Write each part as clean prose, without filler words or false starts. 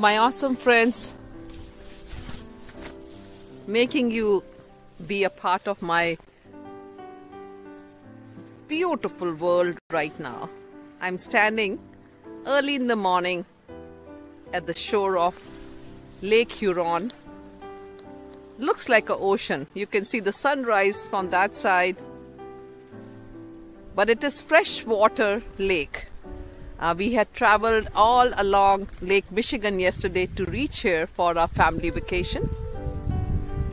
my awesome friends, making you be a part of my beautiful world right now. I'm standing early in the morning at the shore of Lake Huron. Looks like an ocean. You can see the sunrise from that side, but it is freshwater lake. We had traveled all along Lake Michigan yesterday to reach here for our family vacation.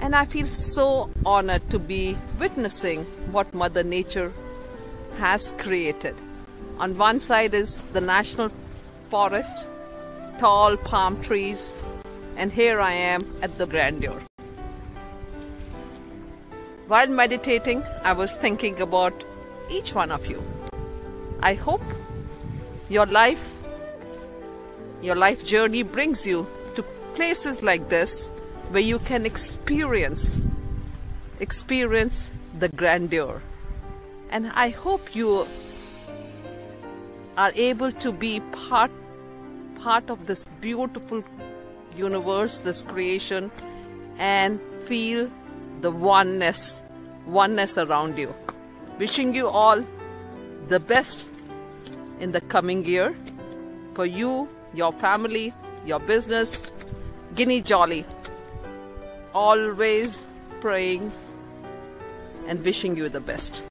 And I feel so honored to be witnessing what Mother Nature has created. On one side is the national forest, tall palm trees, and here I am at the grandeur. While meditating, I was thinking about each one of you. I hope your life journey brings you to places like this where you can experience the grandeur. And I hope you are able to be part of this beautiful universe, this creation, and feel the oneness around you. Wishing you all the best in the coming year for you, your family, your business. Guinea Jolly. Always praying and wishing you the best.